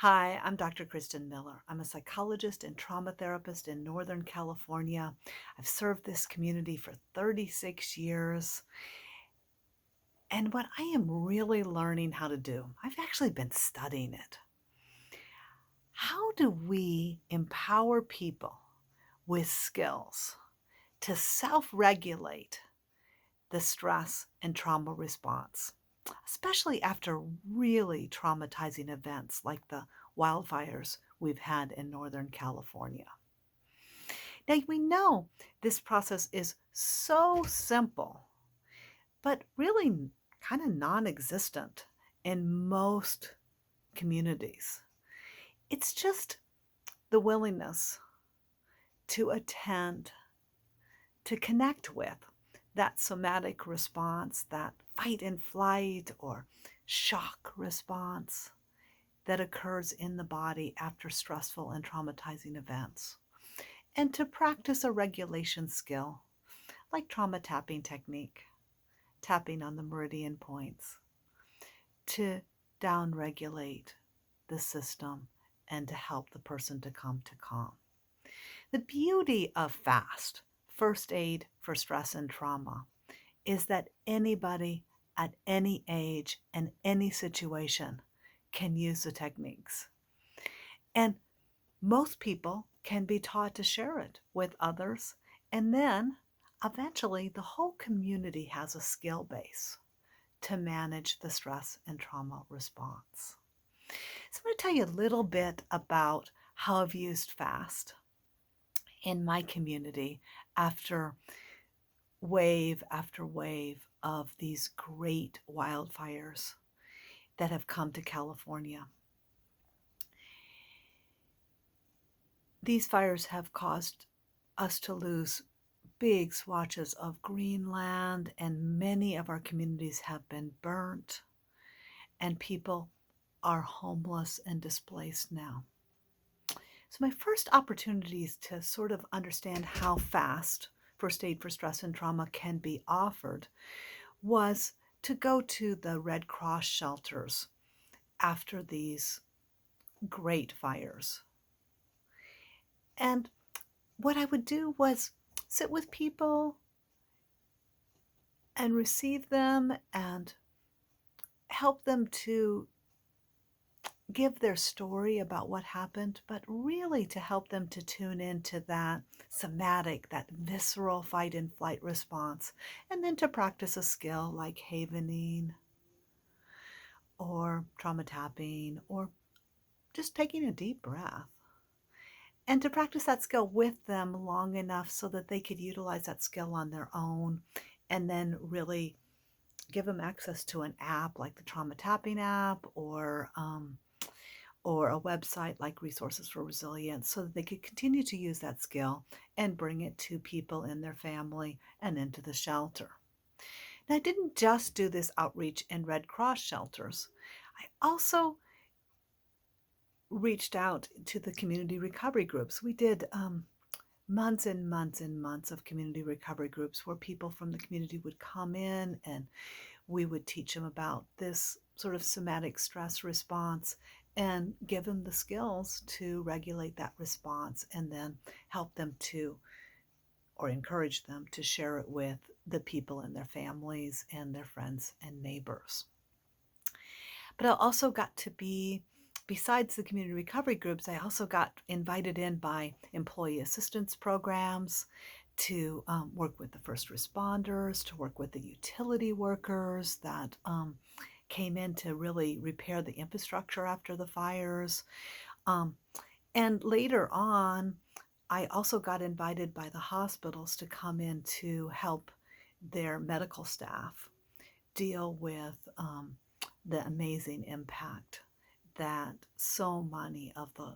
Hi, I'm Dr. Kristen Miller. I'm a psychologist and trauma therapist in Northern California. I've served this community for 36 years. And what I am really learning how to do, I've actually been studying it. How do we empower people with skills to self regulate the stress and trauma response, especially after really traumatizing events like the wildfires we've had in Northern California? Now, we know this process is so simple, but really kind of non existent in most communities. It's just the willingness to attend, to connect with that somatic response, that fight and flight or shock response that occurs in the body after stressful and traumatizing events, and to practice a regulation skill like trauma tapping technique, tapping on the meridian points to downregulate the system and to help the person to come to calm. The beauty of FAST, first aid for stress and trauma, is that anybody at any age and any situation can use the techniques. And most people can be taught to share it with others. And then eventually the whole community has a skill base to manage the stress and trauma response. So I'm going to tell you a little bit about how I've used FAST in my community after wave after wave of these great wildfires that have come to California. These fires have caused us to lose big swatches of green land, and many of our communities have been burnt, and people are homeless and displaced now. So, my first opportunities to sort of understand how fast first aid for stress and trauma can be offered was to go to the Red Cross shelters after these great fires. And what I would do was sit with people and receive them and help them to give their story about what happened, but really to help them to tune into that somatic, that visceral fight and flight response, and then to practice a skill like havening or trauma tapping or just taking a deep breath. And to practice that skill with them long enough so that they could utilize that skill on their own and then really give them access to an app like the trauma tapping app or a website like Resources for Resilience so that they could continue to use that skill and bring it to people in their family and into the shelter. Now, I didn't just do this outreach in Red Cross shelters. I also reached out to the community recovery groups. We did months and months and months of community recovery groups where people from the community would come in and we would teach them about this sort of somatic stress response and give them the skills to regulate that response and then help them to or encourage them to share it with the people in their families and their friends and neighbors. But I also got to be, besides the community recovery groups, I also got invited in by employee assistance programs to work with the first responders, to work with the utility workers that came in to really repair the infrastructure after the fires. Um, and later on, I also got invited by the hospitals to come in to help their medical staff deal with the amazing impact that so many of the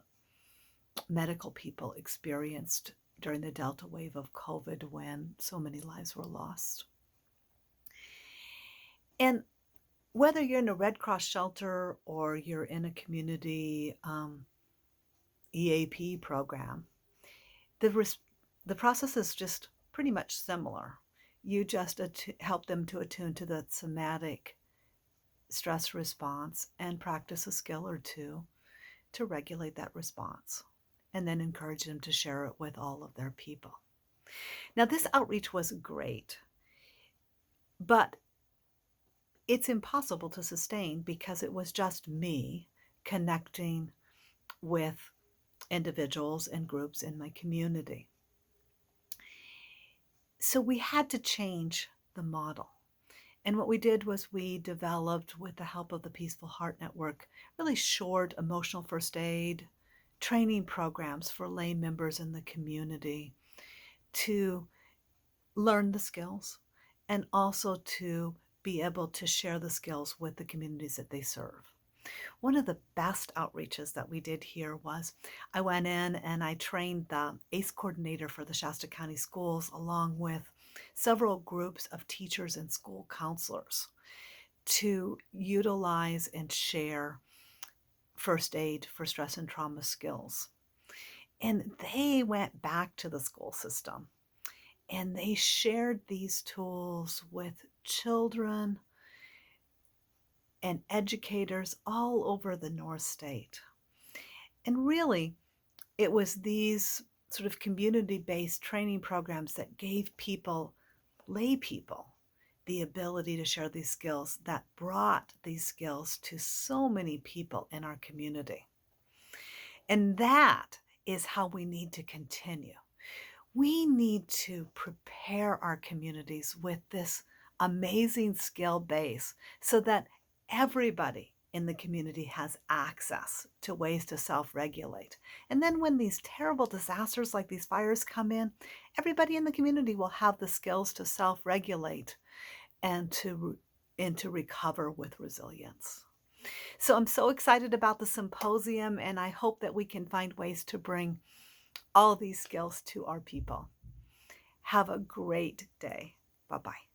medical people experienced during the Delta wave of COVID when so many lives were lost. And whether you're in a Red Cross shelter or you're in a community EAP program, the, res- the process is just pretty much similar. You just help them to attune to the somatic stress response and practice a skill or two to regulate that response, and then encourage them to share it with all of their people. Now, this outreach was great, but it's impossible to sustain because it was just me connecting with individuals and groups in my community. So we had to change the model. And what we did was we developed, with the help of the Peaceful Heart Network, really short emotional first aid training programs for lay members in the community to learn the skills and also to be able to share the skills with the communities that they serve. One of the best outreaches that we did here was I went in and I trained the ACE coordinator for the Shasta County Schools, along with several groups of teachers and school counselors, to utilize and share first aid for stress and trauma skills. And they went back to the school system and they shared these tools with children and educators all over the North State. And really, it was these sort of community-based training programs that gave people, lay people, the ability to share these skills, that brought these skills to so many people in our community. And that is how we need to continue. We need to prepare our communities with this amazing skill base so that everybody in the community has access to ways to self-regulate. And then when these terrible disasters like these fires come in, everybody in the community will have the skills to self-regulate and to recover with resilience. So I'm so excited about the symposium, and I hope that we can find ways to bring all these skills to our people. Have a great day. Bye-bye.